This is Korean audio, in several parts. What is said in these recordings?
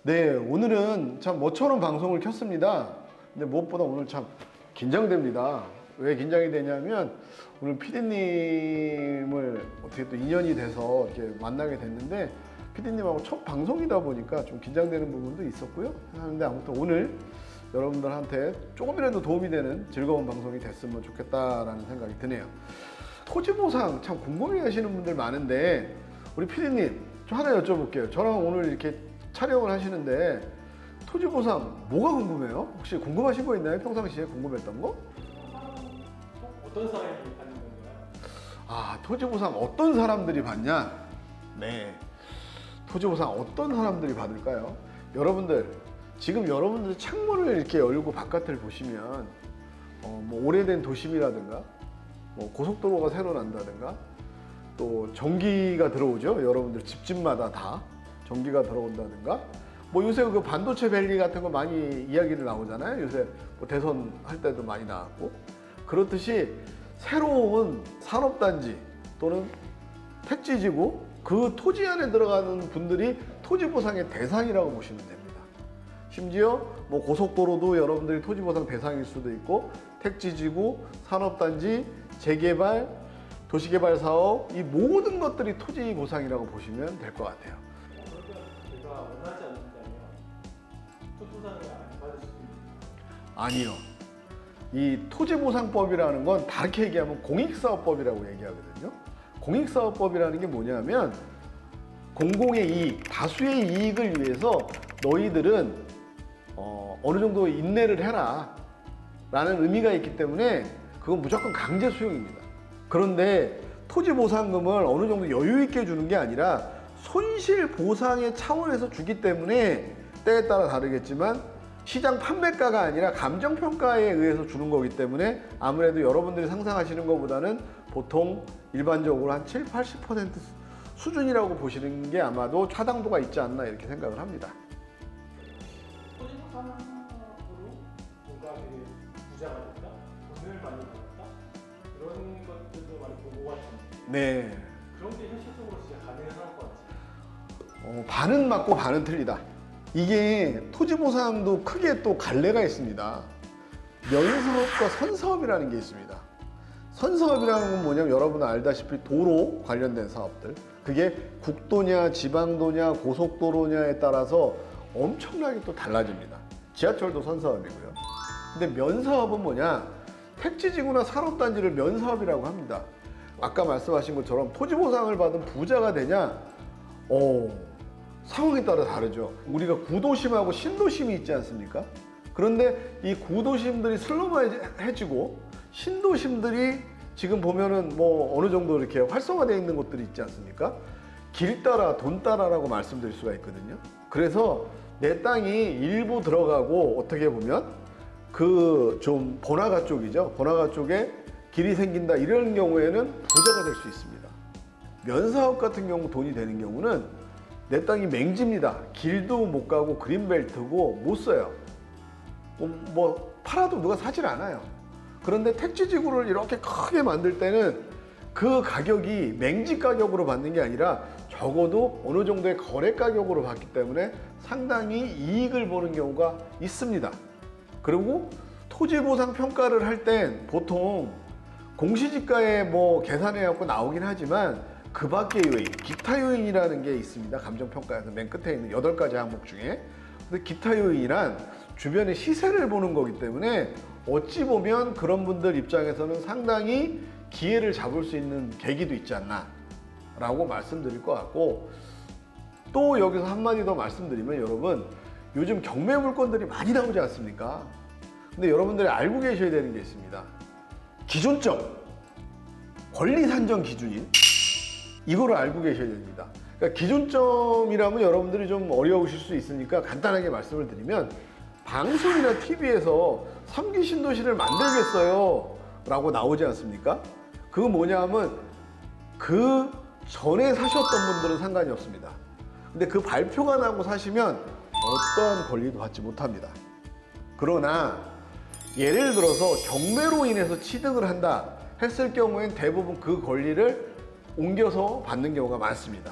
네, 오늘은 참 모처럼 방송을 켰습니다. 근데 무엇보다 오늘 참 긴장됩니다. 왜 긴장이 되냐면 오늘 PD님을 어떻게 또 인연이 돼서 이렇게 만나게 됐는데 PD님하고 첫 방송이다 보니까 좀 긴장되는 부분도 있었고요. 하는데 아무튼 오늘 여러분들한테 조금이라도 도움이 되는 즐거운 방송이 됐으면 좋겠다라는 생각이 드네요. 토지보상 참 궁금해 하시는 분들 많은데 우리 PD님 좀 하나 여쭤볼게요. 저랑 오늘 이렇게 촬영을 하시는데 토지보상 뭐가 궁금해요? 혹시 궁금하신 거 있나요? 평상시에 궁금했던 거? 어떤 사람이 받는 건가요? 아, 토지보상 어떤 사람들이 받냐? 네, 토지보상 어떤 사람들이 받을까요? 여러분들 지금 여러분들 창문을 이렇게 열고 바깥을 보시면 뭐 오래된 도심이라든가 뭐 고속도로가 새로 난다든가 또 전기가 들어오죠. 여러분들 집집마다 다 전기가 들어온다든가 뭐 요새 그 반도체 밸리 같은 거 많이 이야기를 나오잖아요. 요새 뭐 대선 할 때도 많이 나왔고 그렇듯이 새로운 산업단지 또는 택지지구 그 토지 안에 들어가는 분들이 토지보상의 대상이라고 보시면 됩니다. 심지어 뭐 고속도로도 여러분들이 토지보상 대상일 수도 있고 택지지구, 산업단지, 재개발, 도시개발사업 이 모든 것들이 토지보상이라고 보시면 될 것 같아요. 제가 원하지 않는다면 토지보상을 안 받을 수도 있습니다. 아니요. 이 토지보상법이라는 건 다르게 얘기하면 공익사업법이라고 얘기하거든요. 공익사업법이라는 게 뭐냐면 공공의 이익, 다수의 이익을 위해서 너희들은 어느 정도 인내를 해라 라는 의미가 있기 때문에 그건 무조건 강제 수용입니다. 그런데 토지보상금을 어느 정도 여유 있게 주는 게 아니라 손실 보상의 차원에서 주기 때문에 때에 따라 다르겠지만 시장 판매가가 아니라 감정평가에 의해서 주는 거기 때문에 아무래도 여러분들이 상상하시는 것보다는 보통 일반적으로 한 7, 80% 수준이라고 보시는 게 아마도 차당도가 있지 않나 이렇게 생각을 합니다. 토지보상으로 뭔가 되게 부자가 됐다, 돈을 많이 벌었다 이런 것들도 많이 보고 같은데 네. 그런 게 현실적으로 진짜 가능한 것 같아요. 반은 맞고 반은 틀리다. 이게 토지보상도 크게 또 갈래가 있습니다. 면사업과 선사업이라는 게 있습니다. 선사업이라는 건 뭐냐면 여러분 알다시피 도로 관련된 사업들 그게 국도냐 지방도냐 고속도로냐에 따라서 엄청나게 또 달라집니다. 지하철도 선사업이고요. 근데 면사업은 뭐냐? 택지지구나 산업단지를 면사업이라고 합니다. 아까 말씀하신 것처럼 토지보상을 받은 부자가 되냐? 상황에 따라 다르죠. 우리가 구도심하고 신도심이 있지 않습니까? 그런데 이 구도심들이 슬럼화해지고 신도심들이 지금 보면은 뭐 어느 정도 이렇게 활성화되어 있는 곳들이 있지 않습니까? 길 따라 돈 따라라고 말씀드릴 수가 있거든요. 그래서 내 땅이 일부 들어가고 어떻게 보면 그 좀 번화가 쪽이죠. 번화가 쪽에 길이 생긴다 이런 경우에는 부자가 될 수 있습니다. 면사업 같은 경우 돈이 되는 경우는 내 땅이 맹지입니다. 길도 못 가고 그린벨트고 못 써요. 뭐 팔아도 누가 사질 않아요. 그런데 택지지구를 이렇게 크게 만들 때는 그 가격이 맹지 가격으로 받는 게 아니라 적어도 어느 정도의 거래 가격으로 받기 때문에 상당히 이익을 보는 경우가 있습니다. 그리고 토지보상 평가를 할 땐 보통 공시지가에 뭐 계산해갖고 나오긴 하지만 그 밖의 요인, 기타 요인이라는 게 있습니다. 감정평가에서 맨 끝에 있는 8가지 항목 중에. 근데 기타 요인이란 주변의 시세를 보는 거기 때문에 어찌 보면 그런 분들 입장에서는 상당히 기회를 잡을 수 있는 계기도 있지 않나 라고 말씀드릴 것 같고 또 여기서 한마디 더 말씀드리면 여러분 요즘 경매 물건들이 많이 나오지 않습니까? 근데 여러분들이 알고 계셔야 되는 게 있습니다. 기준점, 권리 산정 기준인 이거를 알고 계셔야 됩니다. 그러니까 기준점이라면 여러분들이 좀 어려우실 수 있으니까 간단하게 말씀을 드리면 방송이나 TV에서 3기 신도시를 만들겠어요 라고 나오지 않습니까? 그거 뭐냐 하면 그 전에 사셨던 분들은 상관이 없습니다. 근데 그 발표가 나고 사시면 어떠한 권리도 받지 못합니다. 그러나 예를 들어서 경매로 인해서 취득을 한다 했을 경우엔 대부분 그 권리를 옮겨서 받는 경우가 많습니다.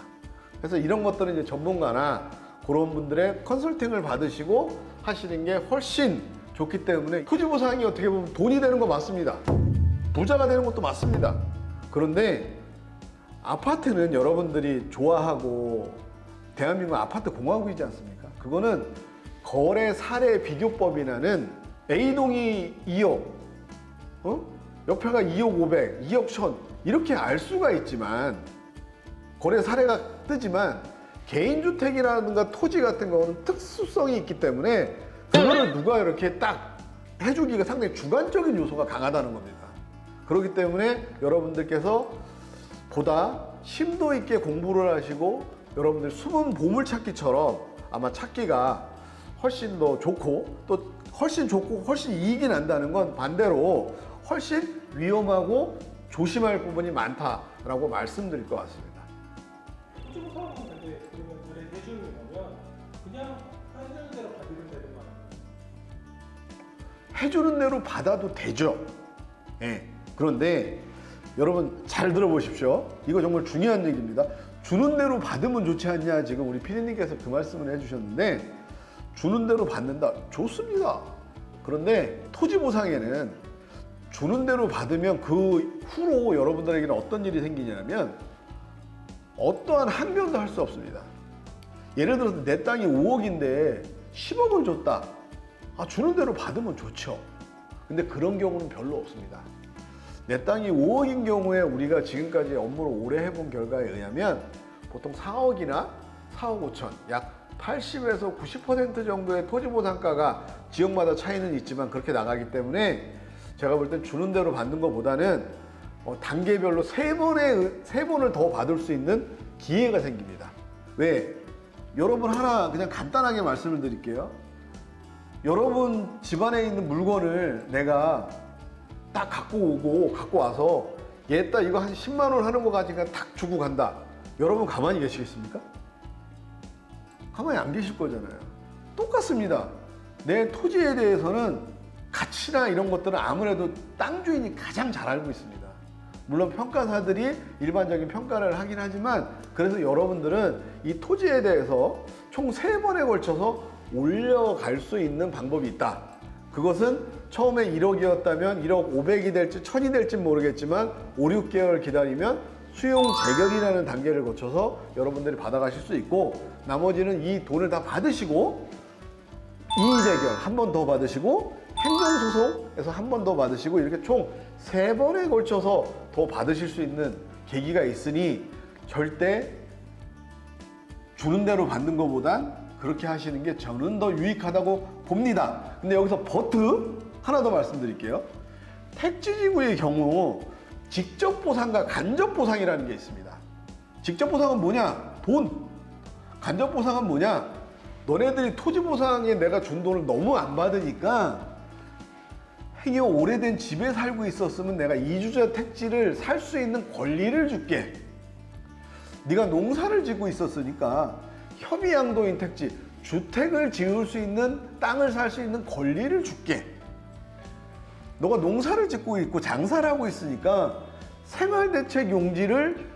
그래서 이런 것들은 이제 전문가나 그런 분들의 컨설팅을 받으시고 하시는 게 훨씬 좋기 때문에 토지 보상이 어떻게 보면 돈이 되는 거 맞습니다. 부자가 되는 것도 맞습니다. 그런데 아파트는 여러분들이 좋아하고 대한민국 아파트 공화국이지 않습니까? 그거는 거래 사례 비교법이라는 A동이 2억, 옆에가 2억 500, 2억 1000 이렇게 알 수가 있지만 거래 사례가 뜨지만 개인주택이라든가 토지 같은 경우는 특수성이 있기 때문에 그거를 누가 이렇게 딱 해주기가 상당히 주관적인 요소가 강하다는 겁니다. 그렇기 때문에 여러분들께서 보다 심도 있게 공부를 하시고 여러분들 숨은 보물찾기처럼 아마 찾기가 훨씬 더 좋고 또 훨씬 좋고 훨씬 이익이 난다는 건 반대로 훨씬 위험하고 조심할 부분이 많다라고 말씀드릴 것 같습니다. 토지 보상은 근데 그러면 의뢰 해주는 거면 그냥 하는 대로 받으면 되는 거 아니에요? 해주는 대로 받아도 되죠. 예. 그런데 여러분 잘 들어보십시오. 이거 정말 중요한 얘기입니다. 주는 대로 받으면 좋지 않냐 지금 우리 피디님께서 그 말씀을 해주셨는데 주는 대로 받는다. 좋습니다. 그런데 토지 보상에는 주는 대로 받으면 그 후로 여러분들에게는 어떤 일이 생기냐면 어떠한 항변도 할 수 없습니다. 예를 들어서 내 땅이 5억인데 10억을 줬다. 주는 대로 받으면 좋죠. 근데 그런 경우는 별로 없습니다. 내 땅이 5억인 경우에 우리가 지금까지 업무를 오래 해본 결과에 의하면 보통 4억이나 4억 5천, 약 80에서 90% 정도의 토지보상가가 지역마다 차이는 있지만 그렇게 나가기 때문에 제가 볼 땐 주는 대로 받는 것보다는 단계별로 세 번을 더 받을 수 있는 기회가 생깁니다. 왜? 여러분 하나 그냥 간단하게 말씀을 드릴게요. 여러분 집안에 있는 물건을 내가 딱 갖고 와서 얘따 이거 한 10만 원 하는 거 가지고 탁 주고 간다. 여러분 가만히 계시겠습니까? 가만히 안 계실 거잖아요. 똑같습니다. 내 토지에 대해서는 가치나 이런 것들은 아무래도 땅 주인이 가장 잘 알고 있습니다. 물론 평가사들이 일반적인 평가를 하긴 하지만 그래서 여러분들은 이 토지에 대해서 총 3번에 걸쳐서 올려갈 수 있는 방법이 있다. 그것은 처음에 1억이었다면 1억 500이 될지 1000이 될지 모르겠지만 5, 6개월 기다리면 수용 재결이라는 단계를 거쳐서 여러분들이 받아가실 수 있고 나머지는 이 돈을 다 받으시고 이의재결 한 번 더 받으시고 행정소송에서 한 번 더 받으시고 이렇게 총 3번에 걸쳐서 더 받으실 수 있는 계기가 있으니 절대 주는 대로 받는 것보단 그렇게 하시는 게 저는 더 유익하다고 봅니다. 근데 여기서 버트 하나 더 말씀드릴게요. 택지지구의 경우 직접 보상과 간접 보상이라는 게 있습니다. 직접 보상은 뭐냐? 돈. 간접 보상은 뭐냐? 너네들이 토지 보상에 내가 준 돈을 너무 안 받으니까 행여 오래된 집에 살고 있었으면 내가 이주자 택지를 살 수 있는 권리를 줄게. 네가 농사를 짓고 있었으니까 협의양도인 택지, 주택을 지을 수 있는 땅을 살 수 있는 권리를 줄게. 너가 농사를 짓고 있고 장사를 하고 있으니까 생활대책 용지를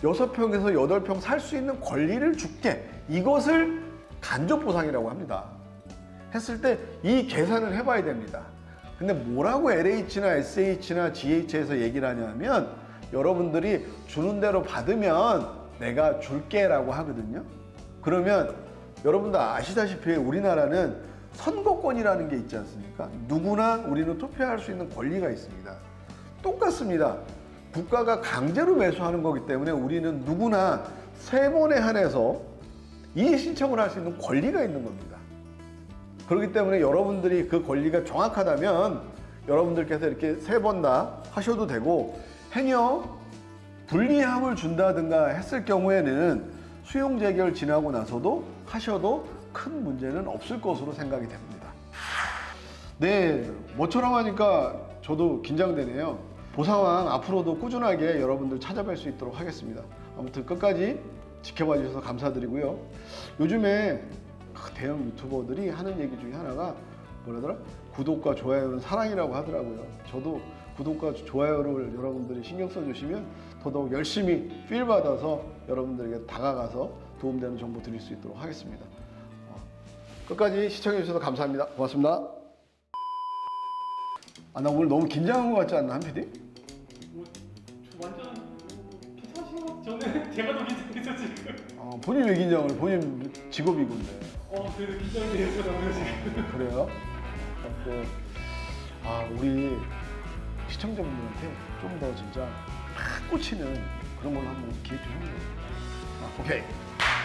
6평에서 8평 살 수 있는 권리를 줄게. 이것을 간접보상이라고 합니다. 했을 때 이 계산을 해봐야 됩니다. 근데 뭐라고 LH나 SH나 GH에서 얘기를 하냐면 여러분들이 주는 대로 받으면 내가 줄게 라고 하거든요. 그러면 여러분들 아시다시피 우리나라는 선거권이라는 게 있지 않습니까? 누구나 우리는 투표할 수 있는 권리가 있습니다. 똑같습니다. 국가가 강제로 매수하는 거기 때문에 우리는 누구나 3번에 한해서 이의 신청을 할 수 있는 권리가 있는 겁니다. 그렇기 때문에 여러분들이 그 권리가 정확하다면 여러분들께서 이렇게 3번 다 하셔도 되고 행여 불리함을 준다든가 했을 경우에는 수용 재결 지나고 나서도 하셔도 큰 문제는 없을 것으로 생각이 됩니다. 네, 뭐처럼 하니까 저도 긴장되네요. 보상왕 앞으로도 꾸준하게 여러분들 찾아뵐 수 있도록 하겠습니다. 아무튼 끝까지 지켜봐 주셔서 감사드리고요. 요즘에 대형 유튜버들이 하는 얘기 중에 하나가 뭐라더라? 구독과 좋아요는 사랑이라고 하더라고요. 저도 구독과 좋아요를 여러분들이 신경 써주시면 더더욱 열심히 필 받아서 여러분들에게 다가가서 도움되는 정보 드릴 수 있도록 하겠습니다. 끝까지 시청해 주셔서 감사합니다. 고맙습니다. 나 오늘 너무 긴장한 것 같지 않나, 한 PD? 완전 괜찮으신 것 같아요. 저는 제가 더 긴장해서 지금. 본인 왜 긴장을 해? 본인 직업이 건데. 그래도 긴장이 돼서 너무 지금. 그래요? 우리 시청자분들한테 좀 더 진짜 팍 꽂히는 그런 걸로 한번 기획 좀 해보세요. 오케이.